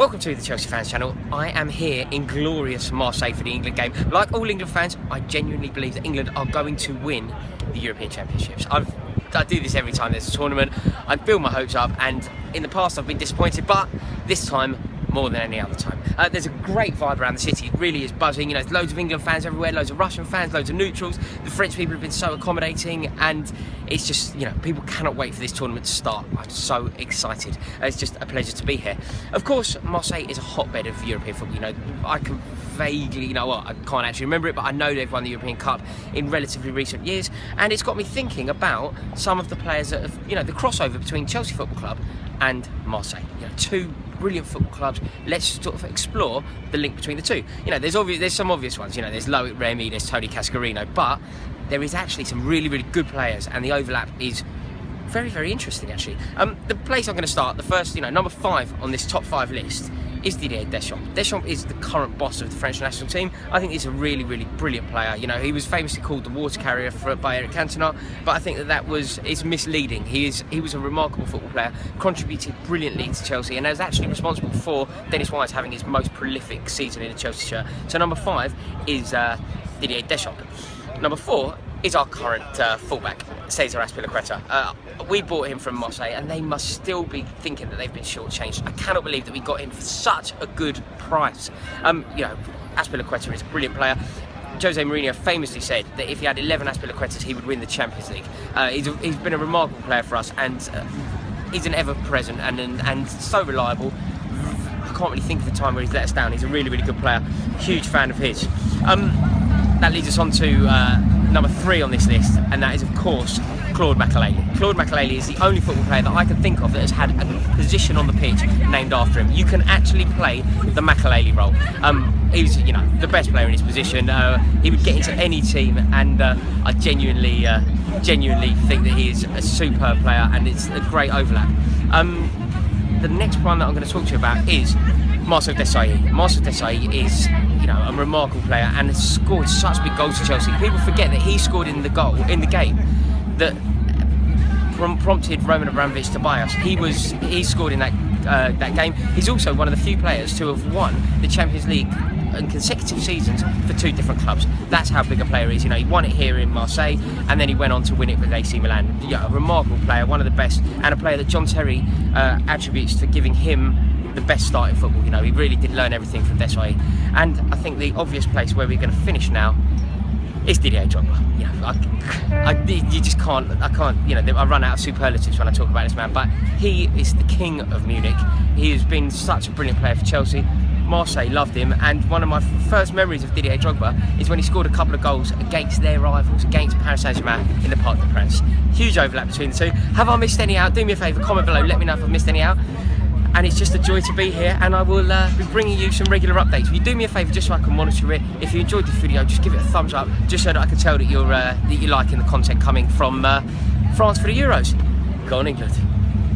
Welcome to the Chelsea Fans Channel. I am here in glorious Marseille for the England game. Like all England fans, I genuinely believe that England are going to win the European Championships. I do this every time there's a tournament. I build my hopes up, and in the past I've been disappointed, but this time more than any other time. There's a great vibe around the city. It really is buzzing. You know, there's loads of England fans everywhere, loads of Russian fans, loads of neutrals. The French people have been so accommodating, and it's just, you know, people cannot wait for this tournament to start. I'm so excited. It's just a pleasure to be here. Of course, Marseille is a hotbed of European football. You know, I can vaguely, you know what, I can't actually remember it, but I know they've won the European Cup in relatively recent years, and it's got me thinking about some of the players that have, you know, the crossover between Chelsea Football Club and Marseille. You know, two brilliant football clubs. Let's sort of explore the link between the two. You know, there's some obvious ones. You know, there's Loic Remy, there's Tony Cascarino, but there is actually some really good players, and the overlap is very interesting actually. The place I'm going to start, the first, you know, number 5 on this top 5 list is Didier Deschamps. Deschamps is the current boss of the French national team. I think he's a really brilliant player. You know, he was famously called the water carrier by Eric Cantona, but I think it's misleading. He was a remarkable football player, contributed brilliantly to Chelsea, and is actually responsible for Dennis Wise having his most prolific season in a Chelsea shirt. So number 5 is Didier Deschamps. Number 4 is our current fullback, Cesar Azpilicueta. We bought him from Marseille, and they must still be thinking that they've been shortchanged. I cannot believe that we got him for such a good price. You know, Azpilicueta is a brilliant player. Jose Mourinho famously said that if he had 11 Azpilicuetas, he would win the Champions League. He's been a remarkable player for us, and he's an ever-present and so reliable. I can't really think of the time where he's let us down. He's a really good player. Huge fan of his. That leads us on to number 3 on this list, and that is of course Claude Makélélé. Claude Makélélé is the only football player that I can think of that has had a position on the pitch named after him. You can actually play the Makélélé role. He's, you know, the best player in his position. He would get into any team, and I genuinely think that he is a superb player, and it's a great overlap. The next one that I'm going to talk to you about is Marcel Desailly. Marcel Desailly is, you know, a remarkable player and has scored such big goals for Chelsea. People forget that he scored in the game that prompted Roman Abramovich to buy us. He scored in that game. He's also one of the few players to have won the Champions League in consecutive seasons for 2 different clubs. That's how big a player he is. You know, he won it here in Marseille, and then he went on to win it with AC Milan. Yeah, a remarkable player, one of the best, and a player that John Terry attributes to giving him the best start in football. You know, he really did learn everything from Desailly. And I think the obvious place where we're going to finish now is Didier Drogba. You know, you just can't. You know, I run out of superlatives when I talk about this man. But he is the king of Munich. He has been such a brilliant player for Chelsea. Marseille loved him, and one of my first memories of Didier Drogba is when he scored a couple of goals against their rivals, against Paris Saint-Germain in the Parc des Princes. Huge overlap between the two. Have I missed any out? Do me a favour, comment below, let me know if I've missed any out. And it's just a joy to be here, and I will be bringing you some regular updates. Will you do me a favour just so I can monitor it? If you enjoyed this video, just give it a thumbs up, just so that I can tell that you're liking the content coming from France for the Euros. Go on, England.